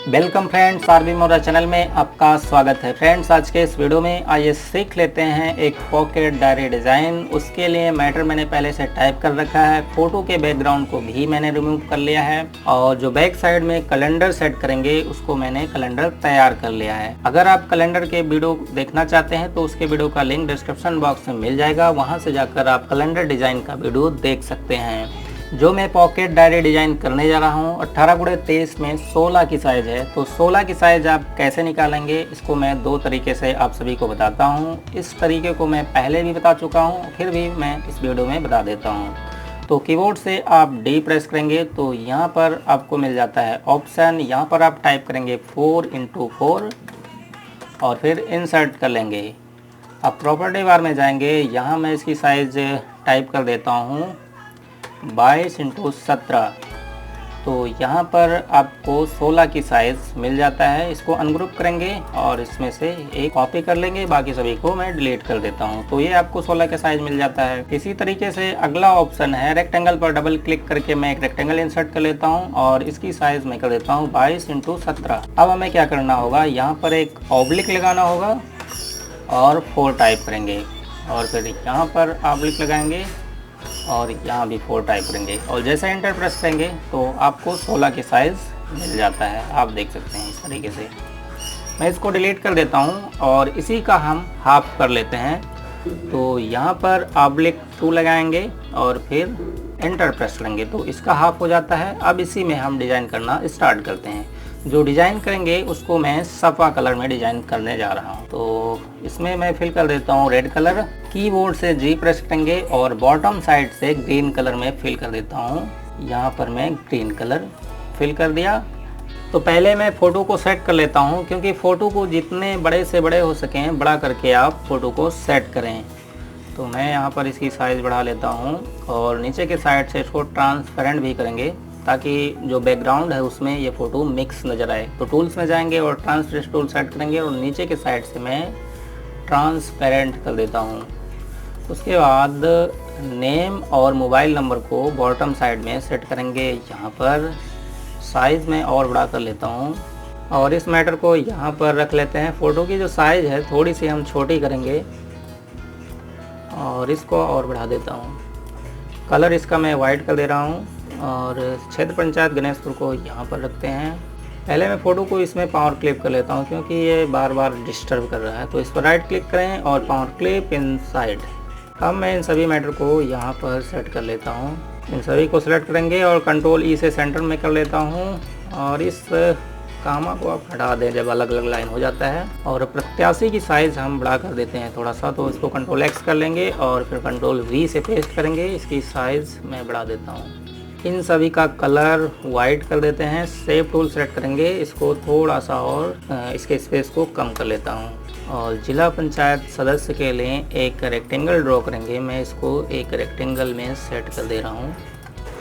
Welcome friends, RB मोरा channel में आपका स्वागत है। फ्रेंड्स, आज के इस वीडियो में आइए सीख लेते हैं एक पॉकेट डायरी डिज़ाइन। उसके लिए मैटर मैंने पहले से टाइप कर रखा है, फ़ोटो के बैकग्राउंड को भी मैंने रिमूव कर लिया है और जो बैक साइड में कैलेंडर सेट करेंगे उसको मैंने कैलेंडर तैयार कर लिया है। अगर आप कैलेंडर के वीडियो देखना चाहते हैं तो उसके वीडियो का लिंक डिस्क्रिप्शन बॉक्स में मिल जाएगा, वहाँ से जाकर आप कैलेंडर डिज़ाइन का वीडियो देख सकते हैं। जो मैं पॉकेट डायरी डिज़ाइन करने जा रहा हूँ 18x23 में 16 की साइज़ है। तो 16 की साइज़ आप कैसे निकालेंगे इसको मैं दो तरीके से आप सभी को बताता हूँ। इस तरीके को मैं पहले भी बता चुका हूँ, फिर भी मैं इस वीडियो में बता देता हूँ। तो कीबोर्ड से आप डी प्रेस करेंगे तो यहाँ पर आपको मिल जाता है ऑप्शन। यहाँ पर आप टाइप करेंगे 4x4 और फिर इंसर्ट कर लेंगे। अब प्रॉपर्टी बार में जाएंगे, यहाँ मैं इसकी साइज़ टाइप कर देता हूँ 22x17। तो यहाँ पर आपको 16 की साइज़ मिल जाता है। इसको अनग्रुप करेंगे और इसमें से एक कॉपी कर लेंगे, बाकी सभी को मैं डिलीट कर देता हूँ। तो ये आपको 16 का साइज़ मिल जाता है। इसी तरीके से अगला ऑप्शन है रेक्टेंगल पर डबल क्लिक करके मैं एक रेक्टेंगल इंसर्ट कर लेता हूँ और इसकी साइज़ मैं कर देता हूँ 22x17। अब हमें क्या करना होगा, यहाँ पर एक ऑब्लिक लगाना होगा और 4 टाइप करेंगे और फिर यहाँ पर ऑब्लिक लगाएंगे और यहाँ भी 4 टाइप करेंगे और जैसे एंटर प्रेस करेंगे तो आपको 16 की साइज़ मिल जाता है। आप देख सकते हैं इस तरीके से। मैं इसको डिलीट कर देता हूँ और इसी का हम हाफ कर लेते हैं। तो यहाँ पर ऑब्लिक 2 लगाएंगे और फिर एंटर प्रेस करेंगे तो इसका हाफ हो जाता है। अब इसी में हम डिज़ाइन करना स्टार्ट करते हैं। जो डिज़ाइन करेंगे उसको मैं सफ़ा कलर में डिज़ाइन करने जा रहा हूँ। तो इसमें मैं फिल कर देता हूँ रेड कलर। कीबोर्ड से जी प्रेस करेंगे और बॉटम साइड से ग्रीन कलर में फिल कर देता हूँ। यहाँ पर मैं ग्रीन कलर फिल कर दिया। तो पहले मैं फ़ोटो को सेट कर लेता हूँ, क्योंकि फ़ोटो को जितने बड़े से बड़े हो सकें बड़ा करके आप फ़ोटो को सेट करें। तो मैं यहाँ पर इसकी साइज़ बढ़ा लेता हूँ और नीचे के साइड से इसको ट्रांसपेरेंट भी करेंगे ताकि जो बैकग्राउंड है उसमें ये फ़ोटो मिक्स नज़र आए। तो टूल्स में जाएंगे और ट्रांसपेरेंट टूल सेट करेंगे और नीचे के साइड से मैं ट्रांसपेरेंट कर देता हूँ। उसके बाद नेम और मोबाइल नंबर को बॉटम साइड में सेट करेंगे। यहाँ पर साइज़ में और बड़ा कर लेता हूँ और इस मैटर को यहाँ पर रख लेते हैं। फ़ोटो की जो साइज़ है थोड़ी सी हम छोटी करेंगे और इसको और बढ़ा देता हूँ। कलर इसका मैं वाइट कर दे रहा हूँ और क्षेत्र पंचायत गणेशपुर को यहाँ पर रखते हैं। पहले मैं फ़ोटो को इसमें पावर क्लिप कर लेता हूँ क्योंकि ये बार बार डिस्टर्ब कर रहा है। तो इस पर राइट क्लिक करें और पावर क्लिप इनसाइड। अब मैं इन सभी मैटर को यहाँ पर सेट कर लेता हूँ। इन सभी को सेलेक्ट करेंगे और कंट्रोल ई से सेंटर में कर लेता हूँ और इस कामा को आप हटा दें जब अलग अलग लाइन हो जाता है। और प्रत्याशी की साइज़ हम बढ़ा कर देते हैं थोड़ा सा, तो इसको कंट्रोल एक्स कर लेंगे और फिर कंट्रोल वी से पेस्ट करेंगे। इसकी साइज़ मैं बढ़ा देता हूँ। इन सभी का कलर वाइट कर देते हैं। सेव टूल सेलेक्ट करेंगे, इसको थोड़ा सा और इसके स्पेस को कम कर लेता हूँ और जिला पंचायत सदस्य के लिए एक रेक्टेंगल ड्रॉ करेंगे। मैं इसको एक रेक्टेंगल में सेट कर दे रहा हूँ।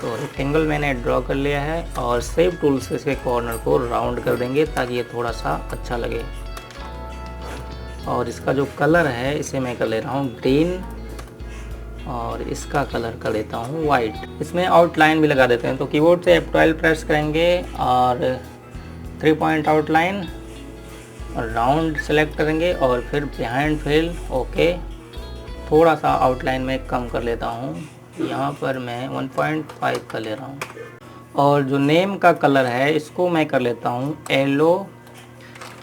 तो रेक्टेंगल मैंने ड्रॉ कर लिया है और सेव टूल से इसके कॉर्नर को राउंड कर देंगे ताकि ये थोड़ा सा अच्छा लगे। और इसका जो कलर है इसे मैं कर ले रहा हूँ ग्रीन और इसका कलर कर देता हूँ वाइट। इसमें आउटलाइन भी लगा देते हैं। तो कीबोर्ड से F12 प्रेस करेंगे और 3 पॉइंट आउटलाइन और राउंड सेलेक्ट करेंगे और फिर बिहाइंड फिल ओके। थोड़ा सा आउटलाइन में कम कर लेता हूँ, यहाँ पर मैं 1.5 कर ले रहा हूँ। और जो नेम का कलर है इसको मैं कर लेता हूँ येलो।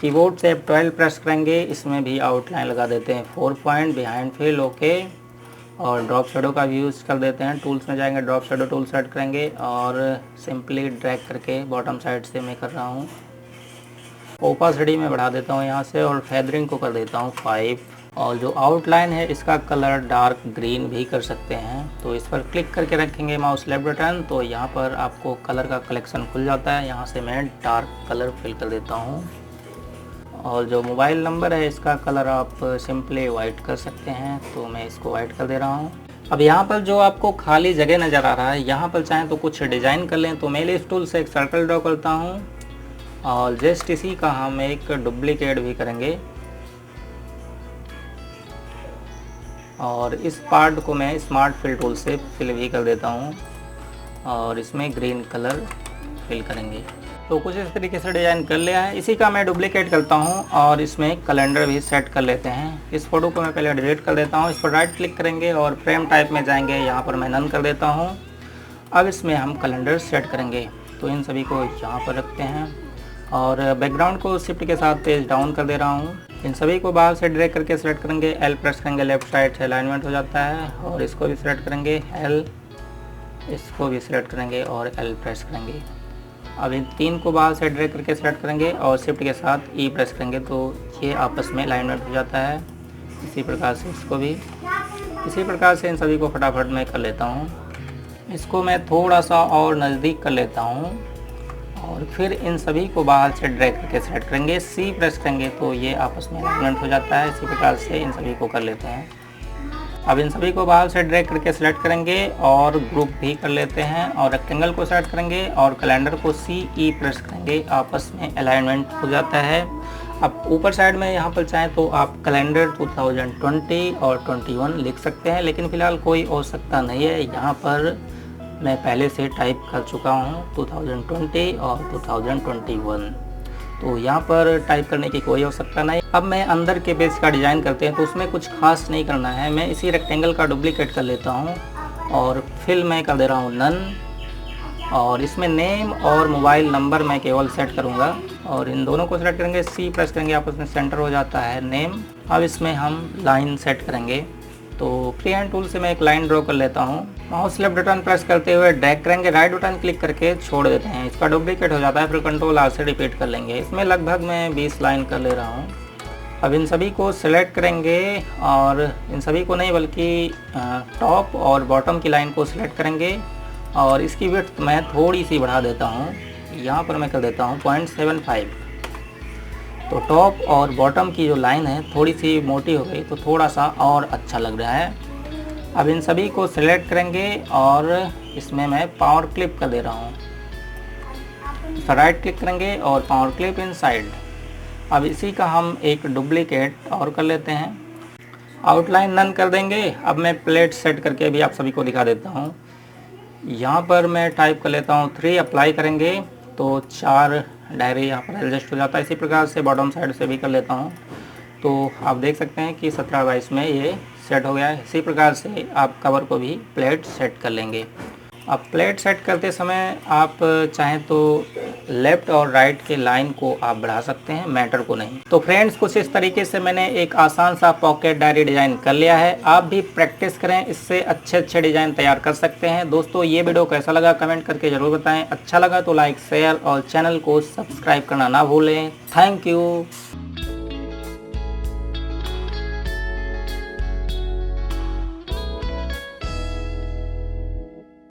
कीबोर्ड से F12 प्रेस करेंगे, इसमें भी आउटलाइन लगा देते हैं 4 पॉइंट बिहाइंड फिल ओके। और ड्रॉप शेडो का भी यूज़ कर देते हैं। टूल्स में जाएंगे, ड्रॉप शेडो टूल सेट करेंगे और सिंपली ड्रैग करके बॉटम साइड से मैं कर रहा हूँ। ओपासिटी में बढ़ा देता हूँ यहाँ से और फेदरिंग को कर देता हूँ 5। और जो आउटलाइन है इसका कलर डार्क ग्रीन भी कर सकते हैं। तो इस पर क्लिक करके रखेंगे माउस लेफ्ट बटन, तो यहाँ पर आपको कलर का कलेक्शन खुल जाता है। यहाँ से मैं डार्क कलर फिल कर देता हूँ। और जो मोबाइल नंबर है इसका कलर आप सिंपली वाइट कर सकते हैं, तो मैं इसको वाइट कर दे रहा हूँ। अब यहाँ पर जो आपको खाली जगह नज़र आ रहा है, यहाँ पर चाहें तो कुछ डिज़ाइन कर लें। तो मैं इस टूल से एक सर्कल ड्रॉ करता हूँ और जस्ट इसी का हम एक डुप्लीकेट भी करेंगे और इस पार्ट को मैं स्मार्ट फिल टूल से फिल भी कर देता हूँ और इसमें ग्रीन कलर फिल करेंगे। तो कुछ इस तरीके से डिज़ाइन कर लिया है। इसी का मैं डुप्लीकेट करता हूँ और इसमें कैलेंडर भी सेट कर लेते हैं। इस फोटो को मैं पहले डिलीट कर देता हूँ। इस पर राइट क्लिक करेंगे और फ्रेम टाइप में जाएंगे, यहाँ पर मैं नन कर देता हूँ। अब इसमें हम कैलेंडर सेट करेंगे, तो इन सभी को यहाँ पर रखते हैं और बैकग्राउंड को शिफ्ट के साथ पेज डाउन कर दे रहा हूँ। इन सभी को बाहर से ड्रैग करके सेलेक्ट करेंगे, एल प्रेस करेंगे, लेफ्ट साइड से अलाइनमेंट हो जाता है। और इसको भी सिलेक्ट करेंगे एल, इसको भी सिलेक्ट करेंगे और एल प्रेस करेंगे। अब इन 3 को बाहर से ड्रैग करके सेलेक्ट करेंगे और शिफ्ट के साथ ई प्रेस करेंगे, तो ये आपस में अलाइनमेंट हो जाता है। इसी प्रकार से इसको भी, इसी प्रकार से इन सभी को फटाफट मैं कर लेता हूँ। इसको मैं थोड़ा सा और नज़दीक कर लेता हूँ और फिर इन सभी को बाहर से ड्रैग करके सेलेक्ट करेंगे, सी प्रेस करेंगे, तो ये आपस में अलाइनमेंट हो जाता है। इसी प्रकार से इन सभी को कर लेते हैं। अब इन सभी को बाहर से ड्रैग करके सेलेक्ट करेंगे और ग्रुप भी कर लेते हैं और रेक्टेंगल को सेलेक्ट करेंगे और कैलेंडर को सी ई प्रेस करेंगे, आपस में अलाइनमेंट हो जाता है। अब ऊपर साइड में यहाँ पर चाहें तो आप कैलेंडर 2020 और 21 लिख सकते हैं, लेकिन फ़िलहाल कोई आवश्यकता नहीं है। यहाँ पर मैं पहले से टाइप कर चुका हूँ 2020 और 2021, तो यहाँ पर टाइप करने की कोई आवश्यकता नहीं। अब मैं अंदर के पेज का डिज़ाइन करते हैं, तो उसमें कुछ खास नहीं करना है। मैं इसी रेक्टेंगल का डुप्लीकेट कर लेता हूँ और फिल मैं कर दे रहा हूँ नन, और इसमें नेम और मोबाइल नंबर मैं केवल सेट करूँगा और इन दोनों को सेलेक्ट करेंगे, सी प्रेस करेंगे, आपस में सेंटर हो जाता है नेम। अब इसमें हम लाइन सेट करेंगे, तो फ्री हैंड टूल से मैं एक लाइन ड्रॉ कर लेता हूँ। माउस लेफ्ट बटन प्रेस करते हुए ड्रैग करेंगे, राइट बटन क्लिक करके छोड़ देते हैं, इसका डुप्लीकेट हो जाता है। फिर कंट्रोल आर से रिपीट कर लेंगे। इसमें लगभग मैं 20 लाइन कर ले रहा हूँ। अब इन सभी को सिलेक्ट करेंगे और इन सभी को नहीं बल्कि टॉप और बॉटम की लाइन को सिलेक्ट करेंगे और इसकी विड्थ मैं थोड़ी सी बढ़ा देता हूँ। यहाँ पर मैं कर देता हूँ 0.75, तो टॉप और बॉटम की जो लाइन है थोड़ी सी मोटी हो गई, तो थोड़ा सा और अच्छा लग रहा है। अब इन सभी को सिलेक्ट करेंगे और इसमें मैं पावर क्लिप कर दे रहा हूँ। राइट क्लिक करेंगे और पावर क्लिप इनसाइड। अब इसी का हम एक डुप्लीकेट और कर लेते हैं, आउटलाइन नन कर देंगे। अब मैं प्लेट सेट करके भी आप सभी को दिखा देता हूँ। यहाँ पर मैं टाइप कर लेता हूँ 3, अप्लाई करेंगे तो 4 डायरी यहाँ पर एडजस्ट हो जाता है। इसी प्रकार से बॉटम साइड से भी कर लेता हूँ, तो आप देख सकते हैं कि 17/22 में ये सेट हो गया है। इसी प्रकार से आप कवर को भी प्लेट सेट कर लेंगे। अब प्लेट सेट करते समय आप चाहें तो लेफ़्ट और राइट के लाइन को आप बढ़ा सकते हैं, मैटर को नहीं। तो फ्रेंड्स, कुछ इस तरीके से मैंने एक आसान सा पॉकेट डायरी डिज़ाइन कर लिया है। आप भी प्रैक्टिस करें, इससे अच्छे डिज़ाइन तैयार कर सकते हैं। दोस्तों, ये वीडियो कैसा लगा कमेंट करके ज़रूर बताएं। अच्छा लगा तो लाइक, शेयर और चैनल को सब्सक्राइब करना ना भूलें। Thank you.